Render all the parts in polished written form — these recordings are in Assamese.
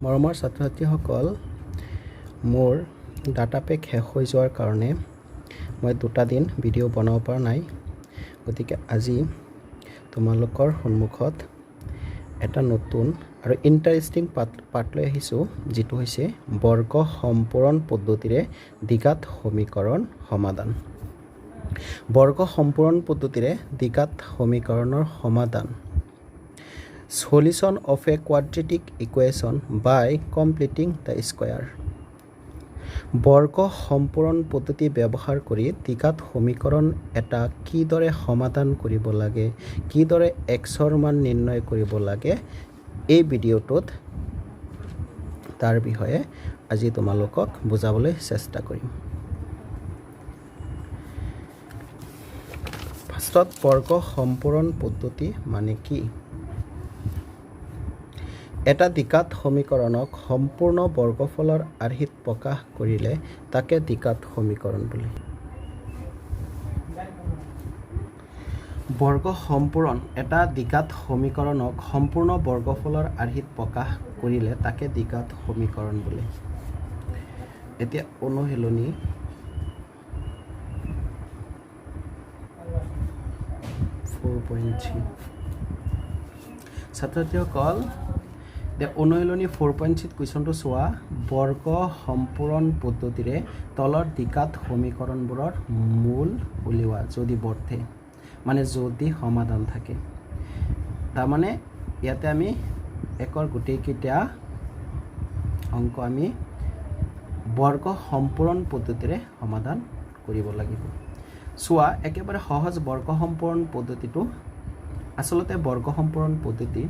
মৰমৰ ছাত্ৰ-ছাত্ৰীসকল, মোৰ ডাটা পেক শেষ হৈ যোৱাৰ কাৰণে মই 2টা দিন ভিডিঅ' বনাব পৰা নাই। গতিকে আজি তোমালোকৰ সন্মুখত এটা নতুন আৰু ইণ্টাৰেষ্টিং পাঠ লৈ আহিছোঁ, যিটো হৈছে বৰ্গ সম্পূৰণ পদ্ধতিৰে দ্বিঘাত সমীকৰণ সমাধান। বৰ্গ সম্পূৰণ পদ্ধতিৰে দ্বিঘাত সমীকৰণৰ সমাধান। Solution of a quadratic equation by completing the square. বৰ্গ সম্পূৰণ পদ্ধতি ব্যৱহাৰ কৰি দ্বিঘাত সমীকৰণ এটা কিদৰে সমাধান কৰিব লাগে, কিদৰে xৰ মান নিৰ্ণয় কৰিব লাগে, এই ভিডিঅ'টোত তাৰ বিষয়ে আজি তোমালোকক বুজাবলৈ চেষ্টা কৰিম। ফাৰ্ষ্টত বৰ্গ সম্পূৰণ পদ্ধতি মানে কি? এটা দ্বিঘাত সমীকৰণক সম্পূৰ্ণ বৰ্গফলৰ আৰ্হিত প্ৰকাশ কৰিলে তাকে দ্বিঘাত সমীকৰণ বোলে। বৰ্গ সম্পূৰণ এটা দ্বিঘাত সমীকৰণক সম্পূৰ্ণ বৰ্গফলৰ আৰ্হিত প্ৰকাশ কৰিলে তাকে দ্বিঘাত সমীকৰণ বোলে। এতিয়া অনুশীলনী ছাত্ৰ-ছাত্ৰীসকল, অনুশীলনী 4.3 কুৱেশ্যনটো চোৱা। বৰ্গ সম্পূৰণ পদ্ধতিৰে তলৰ দ্বিঘাত সমীকৰণবোৰৰ মূল উলিওৱা যদি বৰ্ধে, মানে যদি সমাধান থাকে। তাৰমানে ইয়াতে আমি একৰ গোটেইকেইটা অংক আমি বৰ্গ সম্পূৰণ পদ্ধতিৰে সমাধান কৰিব লাগিব। চোৱা, একেবাৰে সহজ বৰ্গ সম্পূৰণ পদ্ধতিটো। আচলতে বৰ্গ সম্পূৰণ পদ্ধতি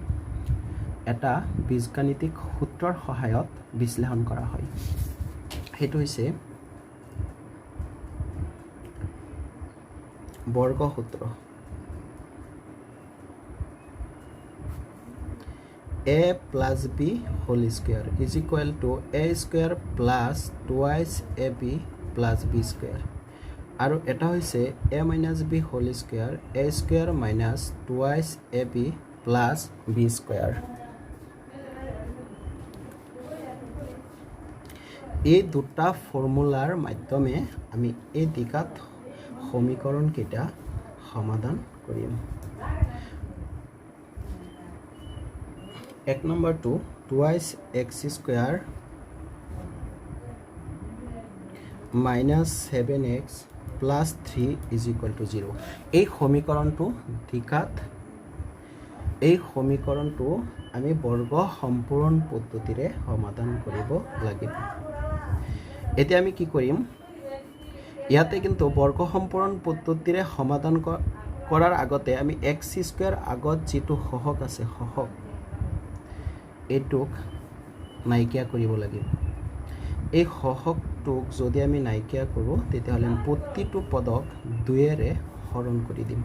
এটা বীজগাণিতিক সূত্ৰৰ সহায়ত বিশ্লেষণ কৰা হয়। সেইটো হৈছে বৰ্গ সূত্ৰ। a plus b whole square is equal to a square plus twice ab plus b square, আৰু এটা হৈছে a minus b whole square, a square minus twice ab plus b square। এই দুটা ফৰ্মুলাৰ মাধ্যমে আমি এই দ্বিঘাত সমীকৰণ কেইটা সমাধান কৰিম। এক নম্বৰটো twice x square minus 7x plus 3 is equal to 0। এই সমীকৰণটো দ্বিঘাত, এই সমীকৰণটো আমি বৰ্গ সম্পূৰণ পদ্ধতিৰে সমাধান কৰিব লাগিব। এতিয়া আমি কি কৰিম, ইয়াতে কিন্তু বৰ্গ সম্পূৰণ পদ্ধতিৰে সমাধান কৰাৰ আগতে আমি x স্কোয়াৰ আগত যিটো সহগ আছে, সহগ এইটোক নাইকিয়া কৰিব লাগিব। এই সহগটোক যদি আমি নাইকিয়া কৰোঁ, তেতিয়াহ'লে প্ৰতিটো পদক 2ৰে হৰণ কৰি দিম।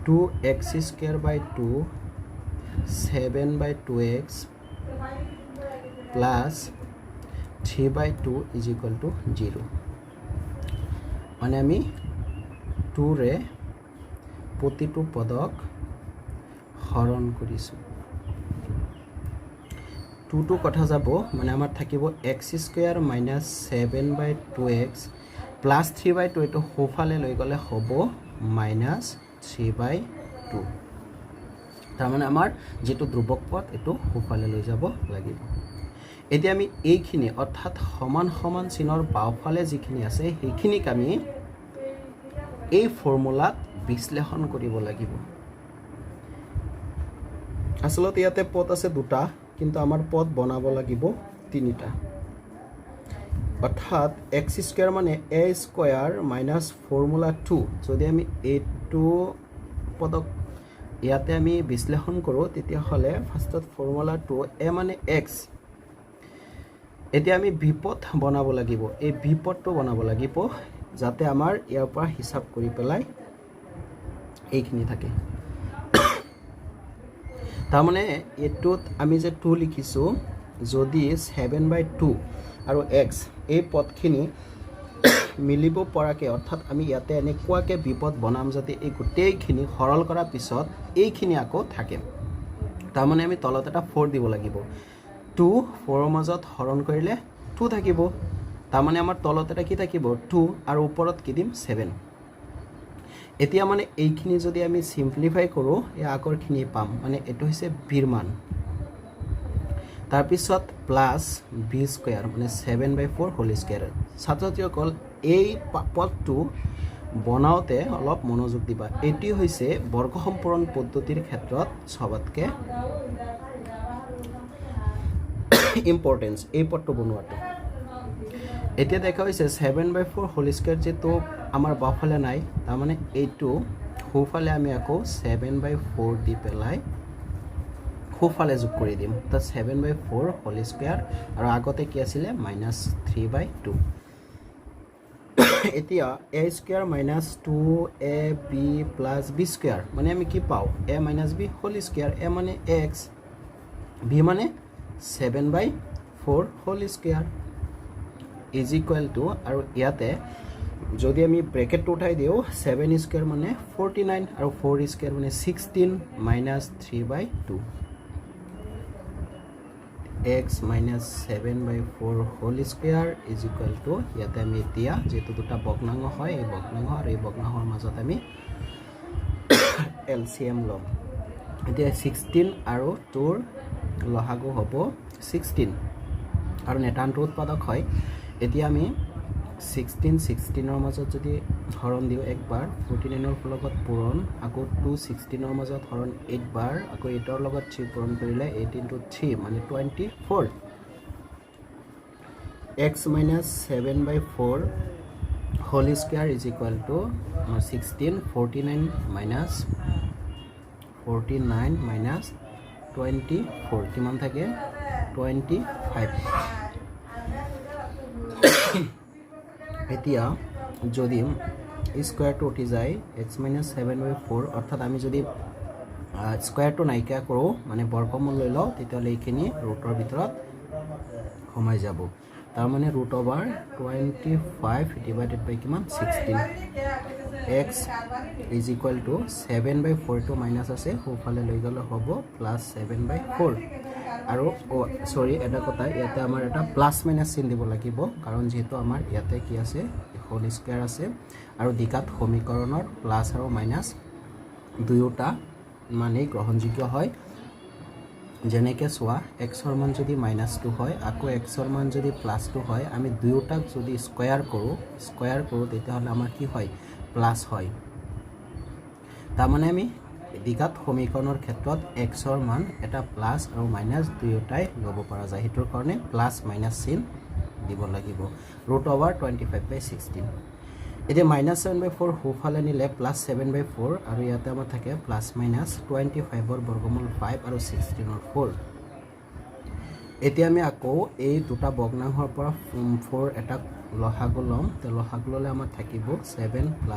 2x square by 2 7 by 2x plus 3 by 2 is equal to 0। মানে আমি 2ৰে প্ৰতিটো পদক হৰণ কৰিছোঁ। 2টো কথা যাব, মানে আমাৰ থাকিব x square minus 7 by 2x plus 3 by 2, এইটো সোঁফালে লৈ গ'লে হ'ব মাইনাছ 3 বাই 2। তাৰমানে আমাৰ যিটো ধ্ৰুৱক পদ, এইটো সোঁফালে লৈ যাব লাগিব। এতিয়া আমি এইখিনি, অৰ্থাৎ সমান সমান চিনৰ বাওঁফালে যিখিনি আছে, সেইখিনিক আমি এই ফৰ্মুলাত বিশ্লেষণ কৰিব লাগিব। আচলতে ইয়াতে পদ আছে 2টা, কিন্তু আমাৰ পদ বনাব লাগিব 3টা। অৰ্থাৎ x স্কোয়াৰ মানে a স্কোয়াৰ মাইনাছ ফৰ্মুলা 2, যদি আমি এইটো পদক ইয়াতে আমি বিশ্লেষণ কৰোঁ, তেতিয়াহ'লে ফাৰ্ষ্টত ফৰ্মুলা 2 a মানে x। এতিয়া আমি বিপদ বনাব লাগিব, এই বিপদটো বনাব লাগিব যাতে আমাৰ ইয়াৰ পৰা হিচাপ কৰি পেলাই এইখিনি থাকে। তাৰমানে এইটোত আমি যে 2 লিখিছোঁ, যদি 7 বাই 2 আৰু x এই পদখিনি মিলিব পৰাকৈ, অৰ্থাৎ আমি ইয়াতে এনেকুৱাকৈ বিপদ বনাম যাতে এই গোটেইখিনি সৰল কৰাৰ পিছত এইখিনি আকৌ থাকে। তাৰমানে আমি তলত এটা 4 দিব লাগিব 2 4ৰ মাজত হৰণ কৰিলে 2 থাকিব তাৰমানে আমাৰ তলত এটা কি থাকিব 2 আৰু ওপৰত কি দিম 7 এতিয়া মানে এইখিনি যদি আমি সিম্পলিফাই কৰো এই আগৰখিনি পাম মানে এটো হৈছে বিৰ মান তাৰপিছত প্লাস b স্কয়াৰ মানে 7/4 হোল স্কয়াৰ ছাত্ৰছাত্ৰীসকল এই পদটো বনাওতে অলপ মনোযোগ দিবা এটি হৈছে বৰ্গ সম্পূৰণ পদ্ধতিৰ ক্ষেত্ৰত সবতকে ইম্পৰ্টেন্স এই পদটো বনোৱাটো এতিয়া দেখা হৈছে 7/4 হোল স্কয়াৰ যেটো আমাৰ বাফালে নাই তাৰ মানে এইটো সোফালে আমি আকৌ 7/4 দি পেলাই সোফালে যোগ কৰি দিম তা 7/4 হোল স্কয়াৰ আৰু আগতে কি আছিল -3/2 এতিয়া a square - 2ab + b square মানে আমি কি পাও a - b whole square a মানে x b মানে 7/4 whole square is equal to আৰু ইয়াতে যদি আমি ব্ৰেকেট উঠাই দিও 7 স্কয়াৰ মানে 49 আৰু 4 স্কয়াৰ মানে 16 - 3/2 x - 7/4 whole square is equal to ইয়াতে আমি এতিয়া যেটো দুটা ভগ্নাংশ হয় এই ভগ্নাংশ আৰু এই ভগ্নাংশৰ মাজত আমি LCM লম এতিয়া 16 আৰু 2 ৰ লসাগু হ'ব 16 আৰু নেতান্ত উৎপাদক হয় এতিয়া আমি 16 ৰ মাজত যদি হৰণ দিও একবাৰ 49 ৰ লগত পূৰণ আকৌ 2 16 ৰ মাজত হৰণ 8 বাৰ আকৌ 8 ৰ লগত 3 পূৰণ কৰিলে 8 * 3 মানে 24 x - 7/4 whole square is equal to 16 49 - 24 কিমান থাকে 25 এতিয়া যদি স্কয়াৰটো উঠি যায় x - 7/4 অৰ্থাৎ আমি যদি স্কয়াৰটো নাইকিয়া কৰো মানে বৰ্গমূল লৈ লও তেতিয়ালে এইখিনি ৰুটৰ ভিতৰত সোমাই যাব তাৰ মানে √25 ডিভাইডেড বাই কিমান 16 x is equal to 7/4 টো মাইনাস আছে সোফালে লৈ গলে হ'ব +7/4 আৰু সৰি এটা কথা ইয়াতে আমাৰ এটা প্লাস মাইনাস চিন দিব লাগিব কাৰণ যেহেতু আমাৰ ইয়াতে কি আছে হোল স্কয়াৰ আছে আৰু দিকাত সমীকৰণৰ প্লাস আৰু মাইনাস দুয়োটা মানে গ্ৰহণযোগ্য হয় যেনেকে সোয়া x ৰ মান যদি -2 হয় আকৌ x ৰ মান যদি +2 হয় আমি দুয়োটাক যদি স্কয়াৰ কৰো তেতিয়াহলে আমাৰ কি হয় প্লাস হয় তাৰ মানে আমি দিঘাত সমীকৰণৰ ক্ষেত্ৰত x ৰ মান এটা প্লাস আৰু মাইনাস দুয়োটাই লব পৰা যায় হেতুৰ কাৰণে প্লাস মাইনাস চিন দিব লাগিব √25/16 এতিয়া -7/4 সোফালে নিলে +7/4 আৰু ইয়াতে আমাৰ থাকে +-25 ৰ বৰ্গমূল 5 আৰু 16 ৰ 4 এতিয়া আমি আকৌ এই দুটা ভগ্নাংশৰ পৰা 4 এটা লসাগু লম তে লসাগু ললে আমাৰ থাকিব 7 ±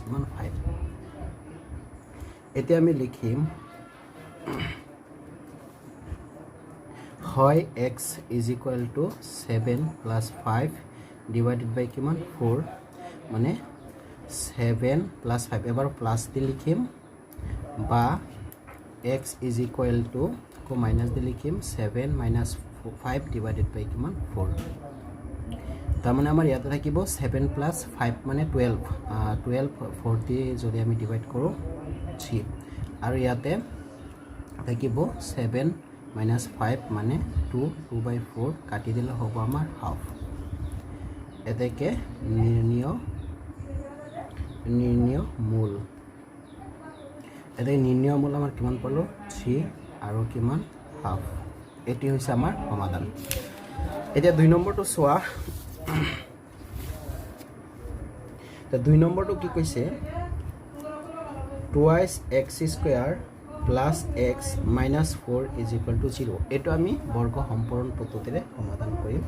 কিমান 5 এতিয়া আমি লিখিম হয় x is equal to 7 + 5 divided by কিমান 4 মানে 7 + 5 এবাৰ প্লাস দি লিখিম বা x is equal to কো মাইনাস দি লিখিম 7 - 5 divided by কিমান 4 তাৰ মানে আমাৰ ইয়াতে থাকিব 7 + 5 মানে 12 40 যদি আমি ডিভাইড কৰো 3 আৰু ইয়াতে থাকিব 7 - 5 মানে 2/4 কাটি দিলে হ'ব আমাৰ হাফ এতেকে নিৰ্ণয় মূল এতে নিৰ্ণয় মূল আমাৰ কিমান পালো 3 আৰু কিমান হাফ এটি হৈছে আমাৰ সমাধান এতিয়া 2 নম্বৰটো চোৱা তে 2 নম্বৰটো কি কৈছে twice x square plus x minus 4 is equal to 0 এটো আমি বৰ্গ সম্পূৰণ পদ্ধতিৰে সমাধান কৰিম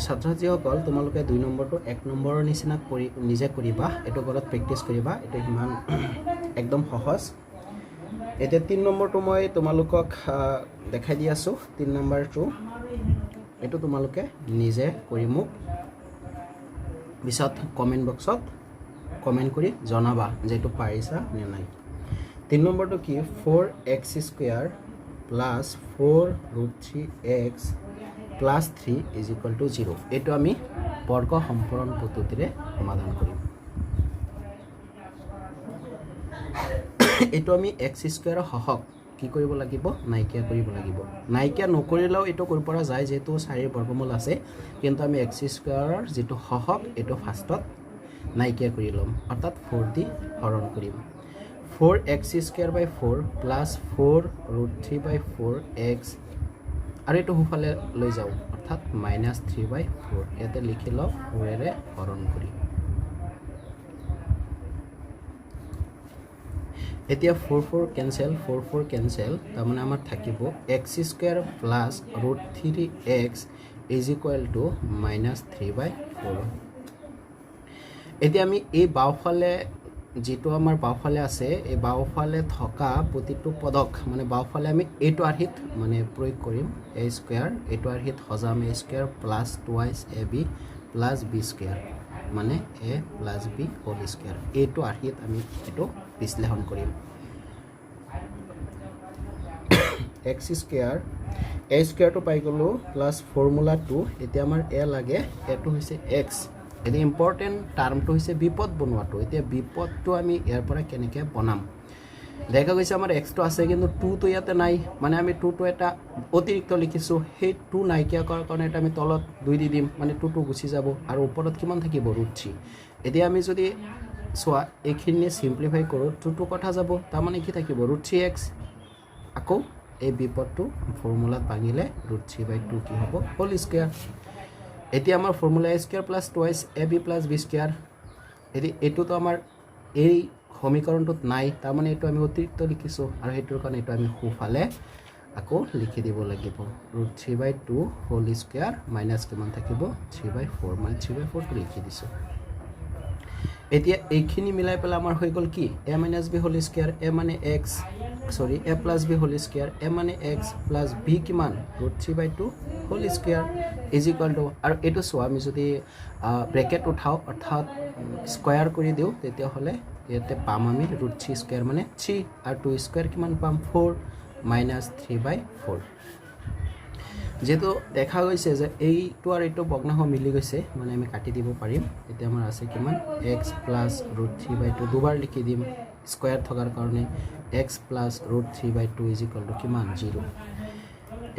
ছাত্ৰছাত্ৰীসকল তোমালোকে 2 নম্বৰটো 1 নম্বৰৰ নিচিনা কৰি নিজে কৰিবা এটো ঘৰত প্ৰেক্টিছ কৰিবা এটো হিমান একদম সহজ এতিয়া 3 নম্বৰটো মই তোমালোকক দেখাই দি আছো 3 নম্বৰটো এটো তোমালোকে নিজে কৰি মোক বিশদ কমেন্ট বক্সত কমেন্ট কৰি জনাবা যে এটো পাৰিছা নে নাই 3 নম্বৰটো কি 4x square plus 4√3x plus 3 = 0 এইটো আমি বৰ্গ সম্পূৰণ পদ্ধতিৰে সমাধান কৰিম এইটো আমি x স্কয়াৰৰ হহক কি কৰিব লাগিব নাইকিয়া কৰিব লাগিব নাইকিয়া নকৰিলেও এইটো কৰিব পৰা যায় যেটো 4 ৰ বৰ্গমূল আছে কিন্তু আমি x স্কয়াৰৰ যেটো হহক এইটো ফাৰ্ষ্টত নাইকিয়া কৰি লম অৰ্থাৎ 4 দি হৰণ কৰিম 4x² / 4 প্লাছ 4√3/4x আৰু এইটো হুফালে লৈ যাও অৰ্থাৎ -3/4 ইয়াতে লিখি লও 4 এৰে হৰণ কৰি এতিয়া 4 কেনসেল 4 কেনসেল তাৰ মানে আমাৰ থাকিব x² প্লাছ √3x = -3/4 এতিয়া আমি এই বাওফালে যেটো আমাৰ বাওফালে আছে এই বাওফালে থকা প্ৰতিটো পদক মানে বাওফালে আমি এইটো আৰ্হিত মানে প্ৰয়োগ কৰিম a² এইটো আৰ্হিত হজাম a² plus 2ab plus b² মানে a plus b whole square এইটো আৰ্হিত আমি এটো বিশ্লেষণ কৰিম x² a² টো পাই গলো প্লাছ ফৰ্মুলা 2 এতিয়া আমাৰ a লাগে এটো হৈছে x এটি ইম্পৰ্টেন্ট টাৰ্মটো হৈছে বিপদ বনোৱাটো এতিয়া বিপদটো আমি ইয়াৰ পৰা কেনেকৈ বনাম দেখা গৈছে আমাৰ x টো আছে কিন্তু 2 টো ইয়াতে নাই মানে আমি 2 টো এটা অতিৰিক্ত লিখিছো সেই 2 নাইকিয়া কৰাৰ কাৰণে এটা আমি তলত 2 দি দিম মানে 2 টো গুছি যাব আৰু ওপৰত কিমান থাকিব √3 এতিয়া আমি যদি সোয়া এইখিনি সিম্পলিফাই কৰো 2 টো কথা যাব তাৰ মানে কি থাকিব √3x আকৌ এই বিপদটো ফৰ্মুলাত ভাঙিলে √3/2 কি হ'ব হোল স্কয়াৰ এতিয়া আমাৰ formula a² plus 2ab plus b² এটি এটো তো আমাৰ এই সমীকৰণটোত নাই তাৰ মানে এটো আমি অতিৰিক্ত লিখিছো আৰু হেতুৰ কাৰণে এটো আমি খুফালে আকৌ লিখি দিব লাগিব √3/2 হোল স্কয়াৰ মাইনাস কিমান থাকিব 3/4 মানে 3/4 টো লিখি দিছো এতিয়া এইখিনি মিলাই পেলাই আমাৰ হৈ গল কি a - b whole square a মানে x সৰি a plus b whole square a মানে x plus b কিমান √3/2 হোল স্কয়াৰ = আৰু এটো সো আমি যদি ব্ৰেকেট উঠাও অৰ্থাৎ স্কয়াৰ কৰি দিও তেতিয়া হলে ইয়াতে পাম আমি √3² মানে 3 আৰু 2² কিমান পাম 4 -3/4 যেটো দেখা গৈছে যে এইটো আৰু এইটো ভগ্নাংশ মিলি গৈছে মানে আমি কাটি দিব পাৰিম এতিয়া আমাৰ আছে কিমান x + √3/2 দুবাৰ লিখি দিম স্কয়াৰ থকাৰ কাৰণে x + √3/2 = কিমান 0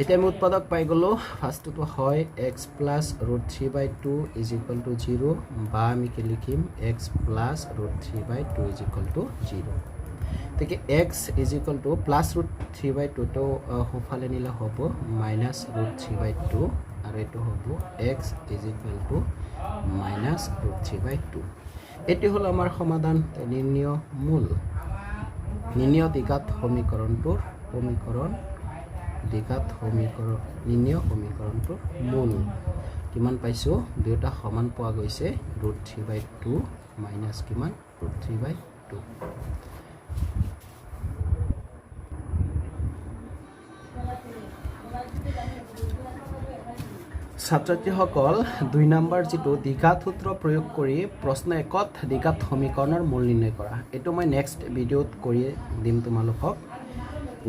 এতিয়া আমি উৎপাদক পাই গলো ফাৰ্ষ্টটো হয় x + √3/2 = 0 বা আমি কি লিখিম x + √3/2 = 0 তাকে x = প্লাস √3/2 তো হোফালে নিলে হ'ব -√3/2 আৰু এটো হ'ব x = -√3/2 এটি হল আমাৰ সমাধান নিৰ্ণয় মূল নিৰ্ণয় দ্বিঘাত সমীকৰণটোৰ নিৰ্ণয় সমীকৰণটোৰ মূল কিমান পাইছো দুটা সমান পোৱা গৈছে √3/2 মাইনাস কিমান √3/2 ছাত্ৰছাত্ৰীসকল 2 নম্বৰ যেটো দ্বিঘাত সূত্ৰ প্ৰয়োগ কৰি প্ৰশ্ন 1ত দ্বিঘাত সমীকৰণৰ মূল নিৰ্ণয় কৰা এটো মই নেক্সট ভিডিওত কৰি দিম তোমালোকক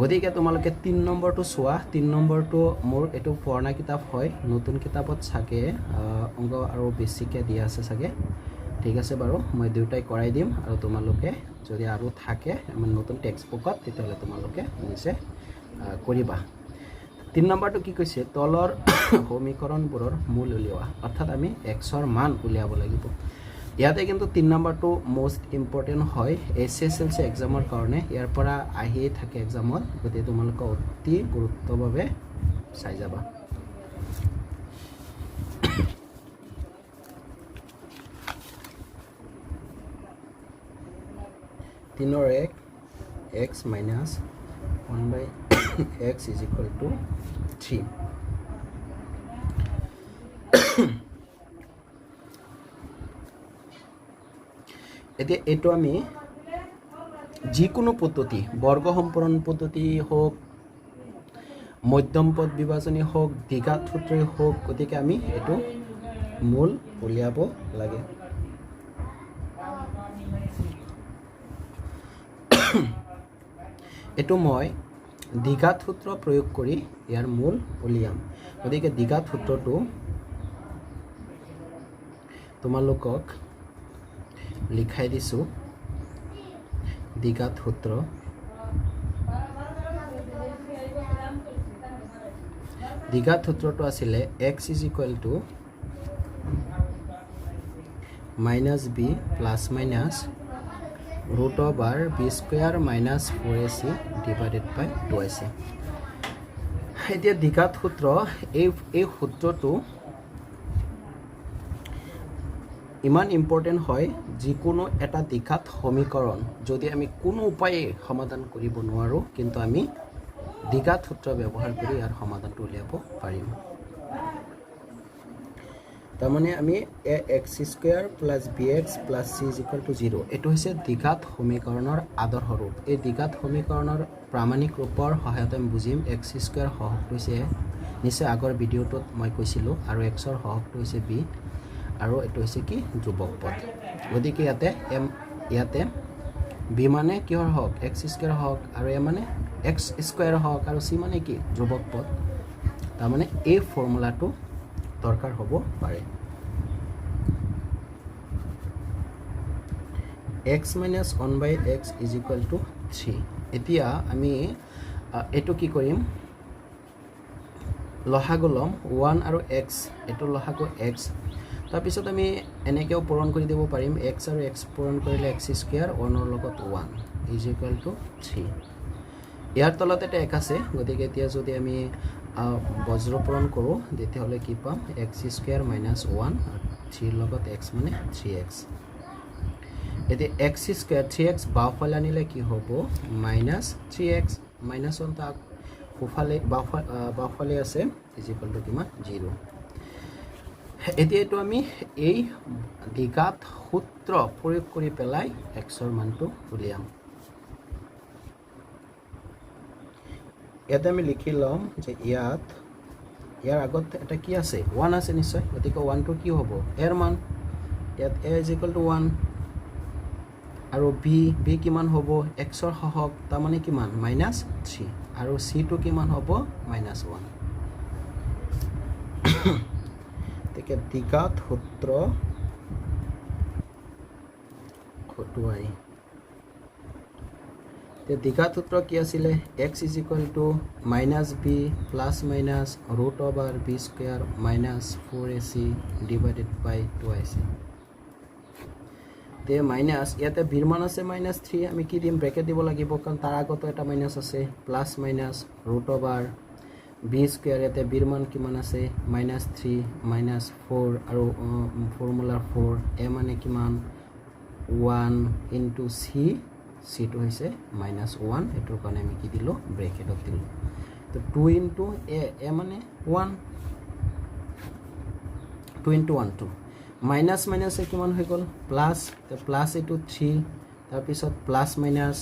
গতিকে তোমালোকে 3 নম্বৰটো চোৱা 3 নম্বৰটো মোৰ এটো পুৰণা কিতাপ হয় নতুন কিতাপত ছাগে অংক আৰু বেছিকে দিয়া আছে ছাগে ঠিক আছে বাৰু মই দুটাই কৰাই দিম আৰু তোমালোকে যদি আৰু থাকে আমাৰ নতুন টেক্সট বুকত তেতিয়ালে তোমালোকে নিছে কৰিবা 3 নম্বৰটো কি কৈছে তলৰ সমীকৰণবোৰৰ মূল উলিওৱা অৰ্থাৎ আমি x ৰ মান উলিয়াব লাগিব ইয়াতে কিন্তু 3 নম্বৰটো মোস্ট ইম্পৰ্টেন্ট হয় এসএসএলসি এক্সামৰ কাৰণে ইয়াৰ পৰা আহি থাকে এক্সামত গতি তোমালোক অতি গুৰুত্বভাৱে চাই যাবা তিনৰ এক x - 1/x = 3 এতিয়া এটো আমি যিকোনো পদ্ধতি বৰ্গ সম্পূৰণ পদ্ধতি হোক মধ্যম পদ বিভাজনী হোক দ্বিঘাত সূত্ৰই হোক গতিকে আমি এটো মূল উলিয়াব লাগে এটো মই দ্বিঘাত সূত্ৰ প্ৰয়োগ কৰি ইয়াৰ মূল উলিয়াম গতিকে দ্বিঘাত সূত্ৰটো তোমালোকক লিখাই দিছোঁ দ্বিঘাত সূত্ৰ দ্বিঘাত সূত্ৰটো আছিলে x is equal to minus b plus minus root over b square minus 4ac divided by 2ac এতিয়া দ্বিঘাত সূত্ৰ এই সূত্ৰটো ইমান ইম্পৰ্টেণ্ট হয় যিকোনো এটা দ্বিঘাত সমীকৰণ যদি আমি কোনো উপায়ে সমাধান কৰিব নোৱাৰো কিন্তু আমি দ্বিঘাত সূত্ৰ ব্যৱহাৰ কৰি ইয়াৰ সমাধানটো উলিয়াব পাৰিম তাৰমানে আমি ax square plus bx plus c is equal to 0 এটো হৈছে দ্বিঘাত সমীকৰণৰ আদৰ্শ ৰূপ এই দ্বিঘাত সমীকৰণৰ প্ৰামাণিক ৰূপৰ সহায়ত আমি বুজিম x square সহগটো হৈছে নিশ্চয় আগৰ ভিডিঅ'টোত মই কৈছিলোঁ আৰু x ৰ সহগটো হৈছে b আৰু এটো হৈছে কি ধ্ৰুৱক পদ গতিকে ইয়াতে b মানে কিহৰ হওক x square হওক আৰু a মানে x square হওক আৰু c মানে কি ধ্ৰুৱক পদ তাৰ মানে এই ফৰ্মুলাটো দৰকাৰ হ'ব পাৰে x minus 1 by x is equal to 3 এতিয়া আমি এটো কি কৰিম লহাগু লম 1 আৰু x এটো লহাগু x তাৰ পিছত আমি এনেকেও পূৰণ কৰি দিব পাৰিম x আৰু x পূৰণ কৰিলে x স্কয়াৰ 1 ৰ লগত 1 is equal to 3 ইয়াৰ তলত এটা এক আছে গতিকে এতিয়া যদি আমি বজ্ৰ পূৰণ কৰো তেতিয়াহলে কি পাম x স্কয়াৰ - 1 3 লগত x মানে 3x এতিয়া x স্কয়াৰ 3x বাওঁফালে আনিলে কি হ'ব -3x -1 টা সোঁফালে বাওঁফালে আছে is equal to কিমান 0 এতিয়া এটো আমি এই দ্বিঘাত সূত্ৰ প্ৰয়োগ কৰি পেলাই x ৰ মানটো উলিয়াম ইয়াতে আমি লিখি লম যে ইয়াৰ আগত এটা কি আছে 1 আছে নিশ্চয় গতিকে 1 টো কি হ'ব এৰ মান ইয়াত a is equal to 1 আৰু b কিমান হ'ব x ৰ সহগ তাৰ মানে কিমান -3 আৰু c টো কিমান হ'ব -1 তেকে দ্বিঘাত সূত্ৰ খটুৱাই তে দ্বিঘাত সূত্ৰ কি আছিল x is equal to -b plus minus root over b square minus 4ac divided by 2ac তে মাইনাস ইয়াতে b মান আছে -3 আমি কি দিম ব্ৰেকেট দিব লাগিব কাৰণ তাৰ আগত এটা মাইনাস আছে plus minus root over b square ইয়াতে b মান কিমান আছে -3 -4 আৰু ফৰ্মুলা 4 a মানে কিমান 1 into c টো হৈছে -1 এটোৰ কাৰণে আমি কি দিলো ব্ৰেকেটত দিলো তো 2 into a মানে 1 2 into 1 2 মাইনাস মাইনাস কিমান হৈ গল প্লাস তো প্লাস এটো 3 তাৰ পিছত plus minus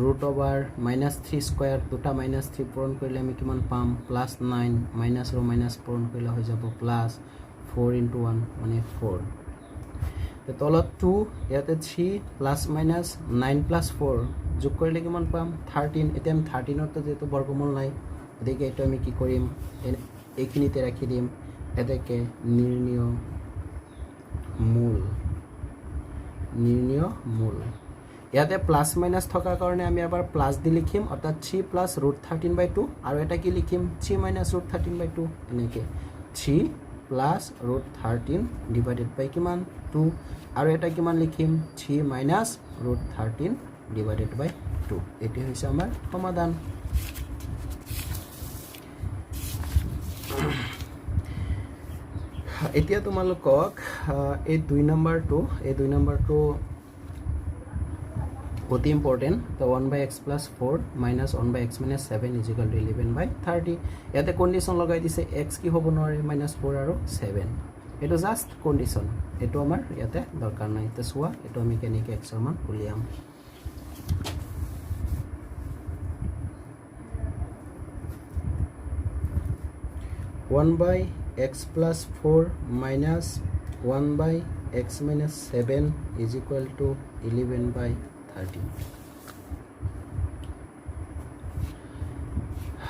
root over -3 square দুটা -3 পূৰণ কৰিলে আমি কিমান পাম +9 মাইনাস আৰু মাইনাস পূৰণ কৰিলে হৈ যাব প্লাস 4 into 1 মানে 4 তে তলত 2 ইয়াতে 3 প্লাস মাইনাস 9 প্লাস 4 যোগ কৰিলে কিমান পাম 13 এতিয়া আমি 13 ৰ যেটো বৰ্গমূল নাই গতিকে এটা আমি কি কৰিম এইখিনিতে ৰাখি দিম এটাকে নিৰ্ণয় মূল ইয়াতে প্লাস মাইনাস থকাৰ কাৰণে আমি এবাৰ প্লাস দি লিখিম অৰ্থাৎ 3 + √13/2 আৰু এটা কি লিখিম 3 - √13/2 এনেকে 3 + √13 ডিভাইডেড বাই কিমান 2 আৰু এটা কিমান লিখিম 3 - √13 ডিভাইডেড বাই 2 এটি হৈছে আমাৰ সমাধান এতিয়া তোমালোকক এই 2 নম্বৰটো অতি ইম্পৰ্টেন্ট তো 1/x + 4 - 1/x - 7 = 11/30 ইয়াতে কন্ডিশন লগাই দিছে x কি হ'ব নোৱাৰে -4 আৰু 7 এটো জাস্ট কন্ডিশন এটো আমাৰ ইয়াতে দৰকাৰ নাই তে সোৱা এটো আমি কেনেকে x ৰ মান উলিয়াম 1/x + 4 - 1/x - 7 = 11/30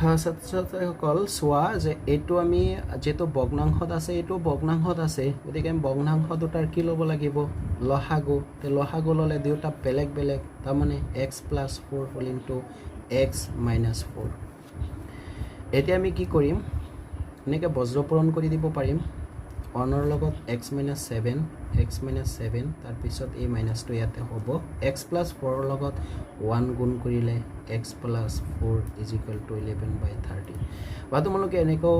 ছাত্ৰ ছাত্ৰীসকল চোৱা যে এইটো আমি যেটো ভগ্নাংশত আছে এইটো ভগ্নাংশত আছে গতিকে আমি ভগ্নাংশ দুটাৰ কি ল'ব লাগিব লসাগু তে লসাগু ল'লে দুটা বেলেগ বেলেগ তাৰ মানে x + 4 হোল ইনটু x - 4 এতিয়া আমি কি কৰিম এনেকৈ বজ্ৰপূৰণ কৰি দিব পাৰিম 1 ৰ লগত x - 7 তাৰ পিছত এই মাইনাসটো ইয়াতে হ'ব x + 4 ৰ লগত 1 গুণ কৰিলে x + 4 = 11/30 বা তোমালোকে এনেকৈ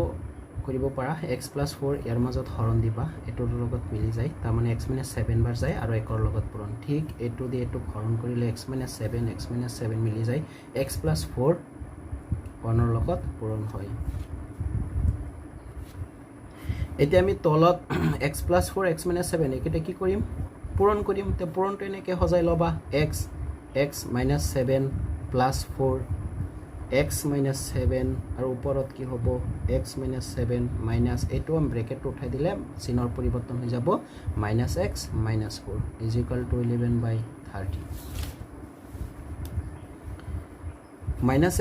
কৰিব পাৰা x + 4 ইয়াৰ মাজত হৰণ দিবা এটোৰ লগত মিলি যায় তাৰ মানে x - 7 বাৰ যায় আৰু 1 ৰ লগত পূৰণ ঠিক এটো দি এটো হৰণ কৰিলে x - 7 মিলি যায় x + 4 1 ৰ লগত পূৰণ হয় এতিয়া আমি তলত x + 4 x - 7 একেটা কি কৰিম পূৰণ কৰিম তে পূৰণটো এনেকৈ সজাই লবা x - 7 + 4 x - 7 আৰু ওপৰত কি হ'ব x - 7 মাইনাস এটো আমি ব্ৰেকেটটো উঠাই দিলে চিনৰ পৰিৱৰ্তন হৈ যাব -x - 4 = 11/30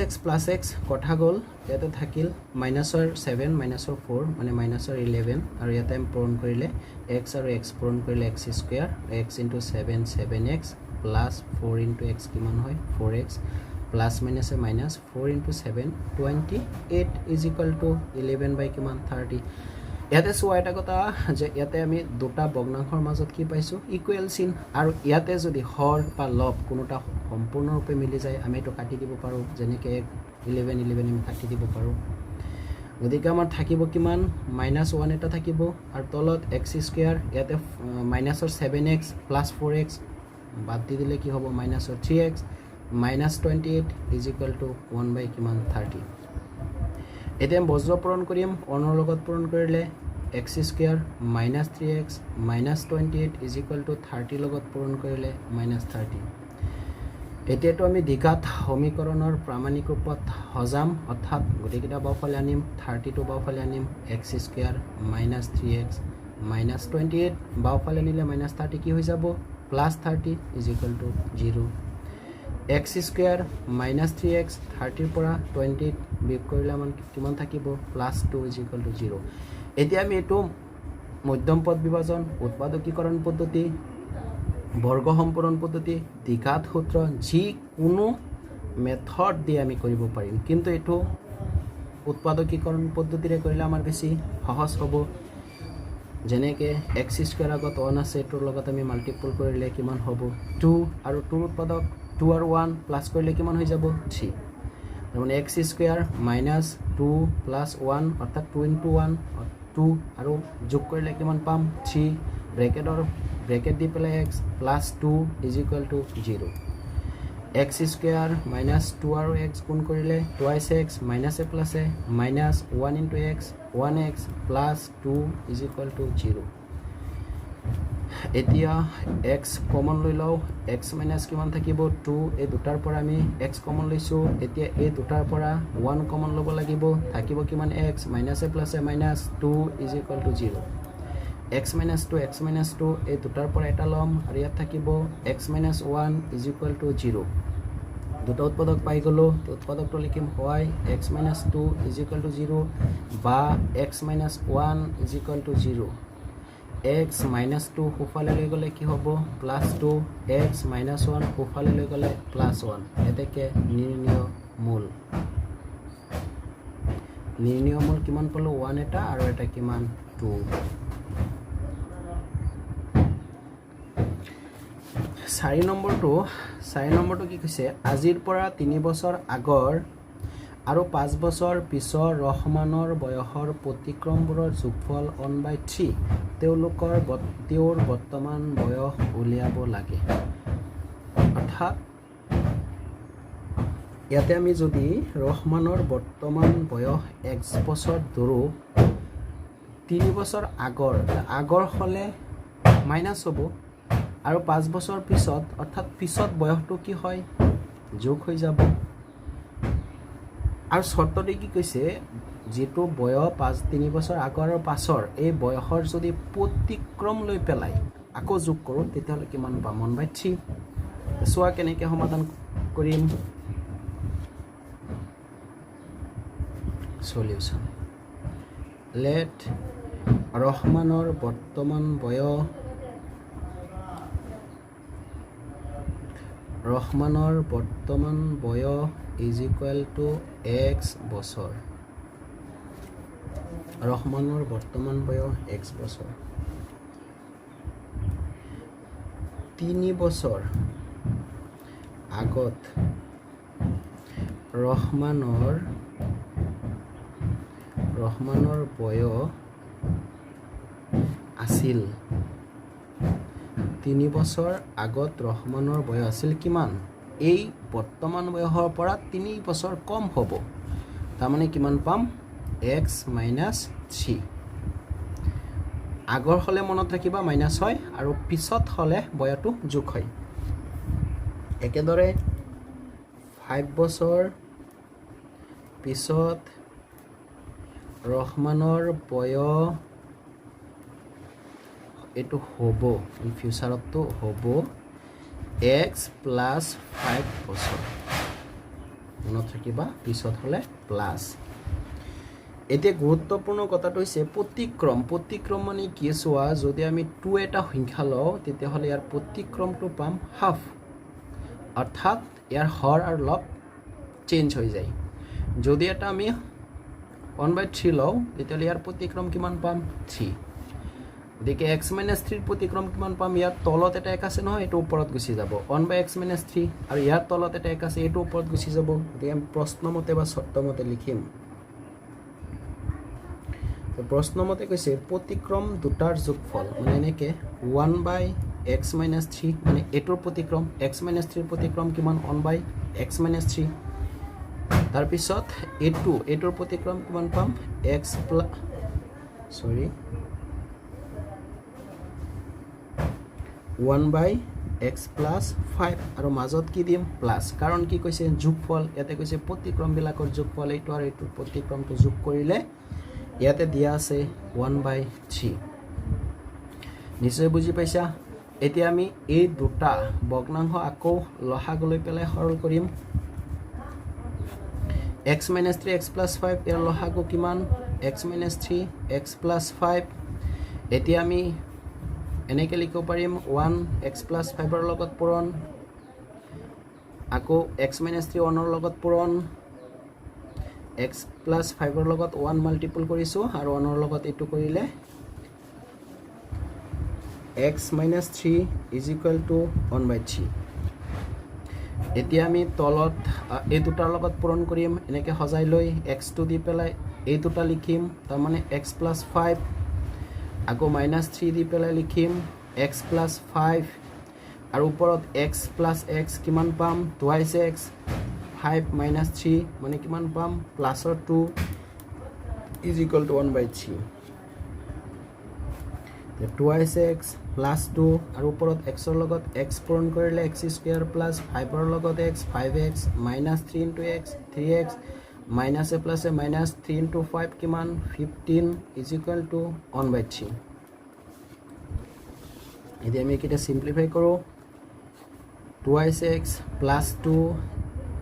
-x + x কথা গ'ল ইয়াতে থাকিল -ৰ 7 -ৰ 4 মানে -ৰ 11 আৰু ইয়াতে আমি পূৰণ কৰিলে x আৰু x পূৰণ কৰিলে x square x * 7 7x + 4 * x কিমান হয় 4x প্লাস মাইনাসে মাইনাস 4 * 7 28 = 11/30 ইয়াতে চোৱা এটা কথা যে ইয়াতে আমি দুটা ভগ্নাংশৰ মাজত কি পাইছো ইকুৱেল চিন আৰু ইয়াতে যদি হৰ বা লব কোনোটা সম্পূৰ্ণৰূপে মিলি যায় আমি এটো কাটি দিব পাৰো যেনেকৈ 11 আমি কাটি দিব পাৰো গতিকে আমাৰ থাকিব কিমান -1 এটা থাকিব আৰু তলত x স্কয়াৰ ইয়াতে -ৰ 7x + 4x বাদ দি দিলে কি হ'ব -ৰ 3x -28 = 1/30 এতিয়া বজ্ৰপূৰণ কৰিম 1 ৰ লগত পূৰণ কৰিলে x স্কয়াৰ -3x -28 = 30 লগত পূৰণ কৰিলে -30 এতিয়াটো আমি দ্বিঘাত সমীকৰণৰ প্ৰামাণিক ৰূপত হজাম অৰ্থাৎ গতিকেটা বাওফালে আনিম 30 বাওফালে আনিম x স্কয়াৰ -3x -28 বাওফালে নিলে -30 কি হৈ যাব +30 = 0 x স্কয়াৰ -3x 30 ৰ পৰা 20 বিয়োগ কৰিলে মান কিমান থাকিব +2 = 0 এতিয়া আমি এটো মধ্যম পদ বিভাজন উৎপাদকীকৰণ পদ্ধতি বৰ্গ সম্পূৰণ পদ্ধতি দ্বিঘাত সূত্ৰ যি কোনো মেথড দি আমি কৰিব পাৰিম কিন্তু এটো উৎপাদকীকৰণ পদ্ধতিৰে কৰিলে আমাৰ বেছি সহজ হ'ব যেনেকে x স্কয়াৰ আগত 1 আছে এটোৰ লগত আমি মাল্টিপল কৰিলে কিমান হ'ব 2 আৰু 2 ৰ উৎপাদক 2 আৰু 1 প্লাস কৰিলে কিমান হৈ যাব 3 মানে x স্কয়াৰ -2 + 1 অৰ্থাৎ 2 * 1 2 আৰু যোগ কৰিলে কিমান পাম 3 ব্ৰেকেট দি পেলাই x + 2 = 0 x স্কয়াৰ -2 আৰু x গুণ কৰিলে twice x - a plus a -1 * x 1x + 2 = 0 এতিয়া x কমন লৈ লও x - কিমান থাকিব 2 এই দুটাৰ পৰা আমি x কমন লৈছো এতিয়া এই দুটাৰ পৰা 1 কমন ল'ব লাগিব থাকিব কিমান x - a plus a -2 = 0 x - 2 এই দুটাৰ পৰা এটা লম আৰু ইয়াত থাকিব x - 1 = 0 দুটা উৎপাদক পাই গলো উৎপাদকটো লিখিম হয় x - 2 = 0 বা x - 1 = 0 x - 2 সোফালে লৈ গলে কি হ'ব +2 x - 1 সোফালে লৈ গলে +1 এতেকে নিৰ্ণয় মূল কিমান পালো 1 এটা আৰু এটা কিমান 2 4 নম্বৰটো কি কৈছে আজিৰ পৰা 3 বছৰ আগৰ আৰু 5 বছৰ পিছৰ ৰহমানৰ বয়সৰ প্ৰতিক্ৰমবোৰৰ যোগফল 1/3 তেওঁৰ বৰ্তমান বয়স উলিয়াব লাগে অৰ্থাৎ ইয়াতে আমি যদি ৰহমানৰ বৰ্তমান বয়স 1 বছৰ ধৰো 3 বছৰ আগৰ হলে মাইনাস হ'ব আৰু 5 বছৰ পিছত অৰ্থাৎ পিছত বয়সটো কি হয় যোগ হৈ যাব আৰু শৰ্তটো কি কৈছে যেটো বয়স 3 বছৰ আগৰ আৰু পাছৰ এই বয়সৰ যদি প্ৰতিক্ৰম লৈ পেলাই আকৌ যোগ কৰো তেতিয়াহলে কিমান পাম 1/3 সোয়া কেনেকৈ সমাধান কৰিম সলিউশন লেট ৰহমানৰ বৰ্তমান বয়স ইজ ইকুৱেল টু x বছৰ ৰহমানৰ বৰ্তমান বয়স x বছৰ 3 বছৰ আগত ৰহমানৰ বয়স আছিল 3 বছৰ আগত ৰহমানৰ বয়স আছিল কিমান এই বৰ্তমান বয়সৰ পৰা 3 বছৰ কম হ'ব তাৰমানে কিমান পাম x - 3 আগৰ হলে মনত ৰাখিবা মাইনাস হয় আৰু পিছত হলে বয়টো যোগ হয় একেদৰে 5 বছৰ পিছত ৰহমানৰ বয়স এটো হ'ব ইন ফিউচাৰটো হ'ব x + 5 বছৰ মনত ৰাখিবা পিছত হলে প্লাস এতিয়া গুৰুত্বপূৰ্ণ কথাটো হৈছে প্ৰতিক্ৰম মানে কি চোৱা যদি আমি 2 এটা সংখ্যা লওঁ তেতিয়া হলে ইয়াৰ প্ৰতিক্ৰমটো পাম হাফ অৰ্থাৎ ইয়াৰ হৰ আৰু লব চেঞ্জ হৈ যায় যদি এটা আমি 1/3 লওঁ তেতিয়া ইয়াৰ প্ৰতিক্ৰম কিমান পাম 3 গতিকে x - 3 প্ৰতিক্ৰম কিমান পাম ইয়াৰ তলত এটা এক আছে নহয় এটো ওপৰত গুচি যাব 1/x - 3 আৰু ইয়াৰ তলত এটা এক আছে এটো ওপৰত গুচি যাব গতিকে আমি প্ৰশ্নমতে বা শৰ্তমতে লিখিম প্ৰশ্নমতে কৈছে প্ৰতিক্ৰম দুটাৰ যোগফল মানে এনেকে 1/x - 3 মানে এটোৰ প্ৰতিক্ৰম x - 3 প্ৰতিক্ৰম কিমান 1/x - 3 তাৰ পিছত এটোৰ প্ৰতিক্ৰম কিমান পাম x 1/x + 5 আৰু মাজত কি দিম প্লাস কাৰণ কি কৈছে যোগফল ইয়াতে কৈছে প্ৰতিক্ৰম বিলাকৰ যোগফল এইটো আৰু এইটো প্ৰতিক্ৰমটো যোগ কৰিলে ইয়াতে দিয়া আছে 1/3 নিশ্চয় বুজি পাইছা এতিয়া আমি এই দুটা ভগ্নাংশ আকৌ লসাগু লৈ পেলাই সৰল কৰিম x - 3 x + 5 ইয়াৰ লসাগু কিমান x - 3 x + 5 এতিয়া আমি এনেকে লিখিব পাৰিম 1 x + 5 ৰ লগত পূৰণ আকৌ x - 3 1 ৰ লগত পূৰণ x + 5 ৰ লগত 1 মাল্টিপল কৰিছো আৰু 1 ৰ লগত এটো কৰিলে x - 3 = 1/3 এতিয়া আমি তলত এই দুটাৰ লগত পূৰণ কৰিম এনেকে সজাই লৈ x টো দি পেলাই এই দুটা লিখিম তাৰ মানে x + 5 আকৌ -3 দি পেলাই লিখিম x + 5 আৰু ওপৰত x + x কিমান পাম 2x 5 - 3 মানে কিমান পাম +2 = 1/3 2x + 2 আৰু ওপৰত x ৰ লগত x পূৰণ কৰিলে x² + 5 ৰ লগত x 5x -3 * x 3x - a + a -3 * 5 কিমান 15 = 1/3 এতিয়া আমি এটা সিম্পলিফাই কৰো 2x + 2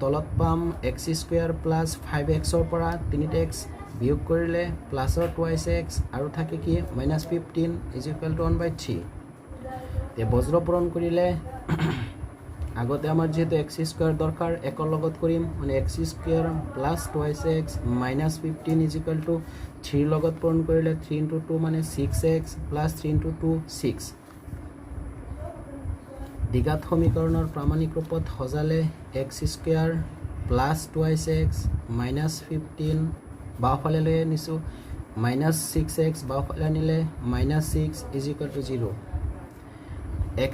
তলত পাম x² + 5x ৰ পৰা 3x বিয়োগ কৰিলে প্লাসৰ 2x আৰু থাকে কি -15 = 1/3 তে বজ্ৰ পূৰণ কৰিলে আগতে আমাৰ যেহেতু x² দৰকাৰ একৰ লগত কৰিম মানে x² + 2x -15 = 3 লগত পূৰণ কৰিলে 3 * 2 মানে 6x + 3 * 2 6 দ্বিঘাত সমীকৰণৰ প্ৰামাণিক ৰূপত সজালে x² + 2x -15 বাওফালে লৈ আনিছো -6x বাওফালে আনিলে -6 = 0 x²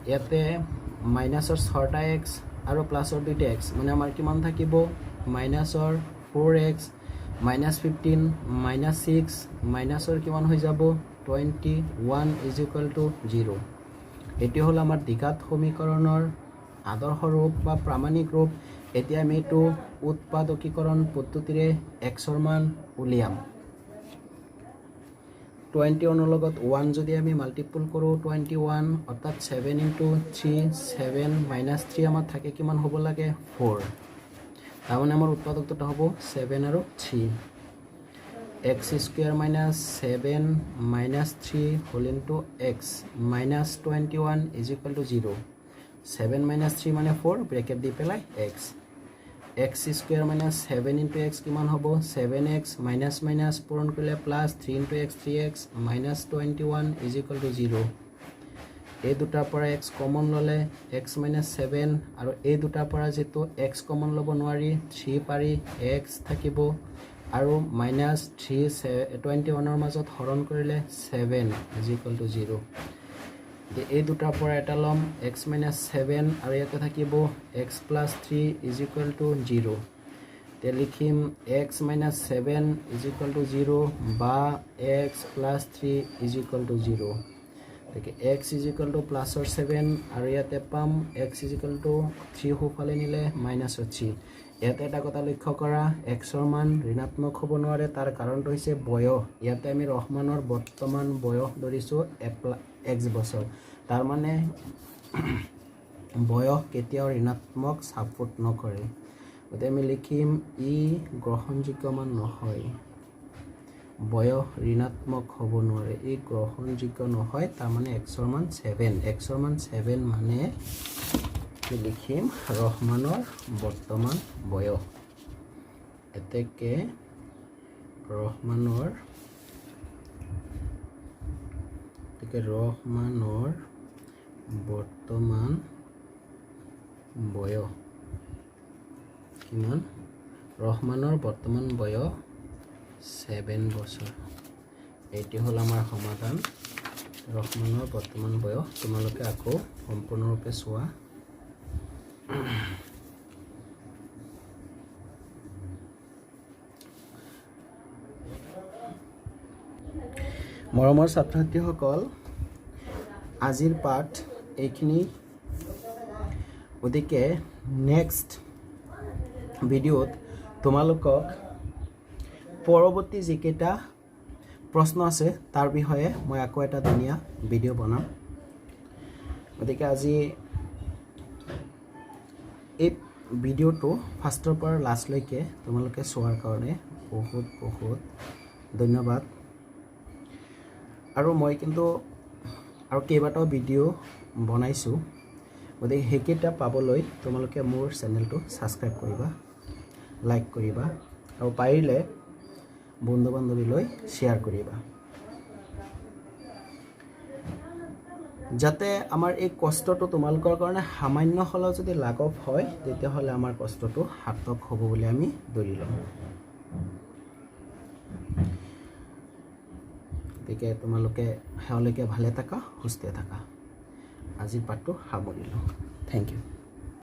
ইয়াতে মাইনাসৰ 6টা x আৰু প্লাসৰ 2টা x মানে আমাৰ কিমান থাকিব মাইনাসৰ 4x -15 -6 মাইনাসৰ কিমান হৈ যাব 21 = 0 এটি হল আমাৰ দ্বিঘাত সমীকৰণৰ আদৰ্শ ৰূপ বা প্ৰামাণিক ৰূপ এতিয়া আমি এটো উৎপাদকীকৰণ পদ্ধতিৰে x ৰ মান উলিয়াম 21 ৰ লগত 1 যদি আমি মাল্টিপল কৰো 21 অৰ্থাৎ 7 * 3 7 - 3 আমাৰ থাকে কিমান হ'ব লাগে 4 তাৰমানে আমাৰ উৎপাদক দুটা হ'ব 7 আৰু 3 x square minus 7 minus 3 whole into x minus 21 is equal to 0 7 minus 3 মানে 4 ব্ৰেকেট দি পেলাই x square minus 7 into x কিমান হ'ব 7x মাইনাস মাইনাস পূৰণ কৰিলে plus 3 into x 3x minus 21 is equal to 0 এই দুটাৰ পৰা x কমন ললে x মাইনাস 7 আৰু এই দুটাৰ পৰা যেটো x কমন ল'ব নোৱাৰি 3 পাৰি x থাকিব আৰু মাইনাস 21 মাজত হৰণ কৰিলে 7 ইজ ইকুয়াল টু 0 এই দুটাৰ পৰা এটা লম x মাইনাস 7 আৰু ইয়াতে থাকিব x plus 3 is equal to 0 তে লিখিম x minus 7 is equal to 0 বা x plus 3 is equal to 0 দেখে x ইজ ইকুয়াল টু প্লাসৰ 7 আৰু ইয়াতে পাম x ইজ ইকুয়াল টু 3 হোফালে নিলে মাইনাসৰ 3 ইয়াতে এটা কথা লক্ষ্য কৰা x ৰ মান ঋণাত্মক হ'ব নোৱাৰে তাৰ কাৰণটো হৈছে বয়স ইয়াতে আমি ৰহমানৰ বৰ্তমান বয়স ধৰিছো x বছৰ তাৰ মানে বয়স কেতিয়াও ঋণাত্মক সাপোৰ্ট নকৰে গতে আমি লিখিম ই গ্ৰহণযোগ্য মান নহয় বয়স ঋণাত্মক হ'ব নোৱাৰে ই গ্ৰহণযোগ্য নহয় তাৰ মানে x ৰ মান 7 x ৰ মান 7 মানে লিখিম ৰহমানৰ বৰ্তমান বয়স এতেকে ৰহমানৰ বৰ্তমান বয়স কিমান ৰহমানৰ বৰ্তমান বয়স 7 বছৰ এটি হল আমাৰ সমাধান ৰহমানৰ বৰ্তমান বয়স তোমালোকে আকৌ সম্পূৰ্ণৰূপে চোৱা মৰমৰ ছাত্ৰ-ছাত্ৰীসকল আজিৰ পাঠ এইখিনি গতিকে নেক্সট ভিডিঅ'ত তোমালোকক পৰৱৰ্তী যিকেইটা প্ৰশ্ন আছে তাৰ বিষয়ে মই আকৌ এটা ধুনীয়া ভিডিঅ' বনাম গতিকে আজি এই ভিডিঅ'টো ফাৰ্ষ্টৰ পৰা লাষ্টলৈকে তোমালোকে চোৱাৰ কাৰণে বহুত ধন্যবাদ আৰু মই কিন্তু আৰু কেইবাটাও ভিডিঅ' বনাইছোঁ গতিকে সেইকেইটা পাবলৈ তোমালোকে মোৰ চেনেলটো ছাবস্ক্ৰাইব কৰিবা লাইক কৰিবা আৰু পাৰিলে বন্ধু বান্ধৱীলৈ শ্বেয়াৰ কৰিবা যাতে আমাৰ এই কষ্টটো তোমালোকৰ কাৰণে সামান্য হলেও যদি লাঘৱ হয় তেতিয়াহ'লে আমাৰ কষ্টটো সাৰ্থক হ'ব বুলি আমি ধৰি ল'ম গতিকে তোমালোকে সেৱালৈকে ভালে থাকা সুস্থ থাকা আজিৰ পাঠটো সামৰিলোঁ থেংক ইউ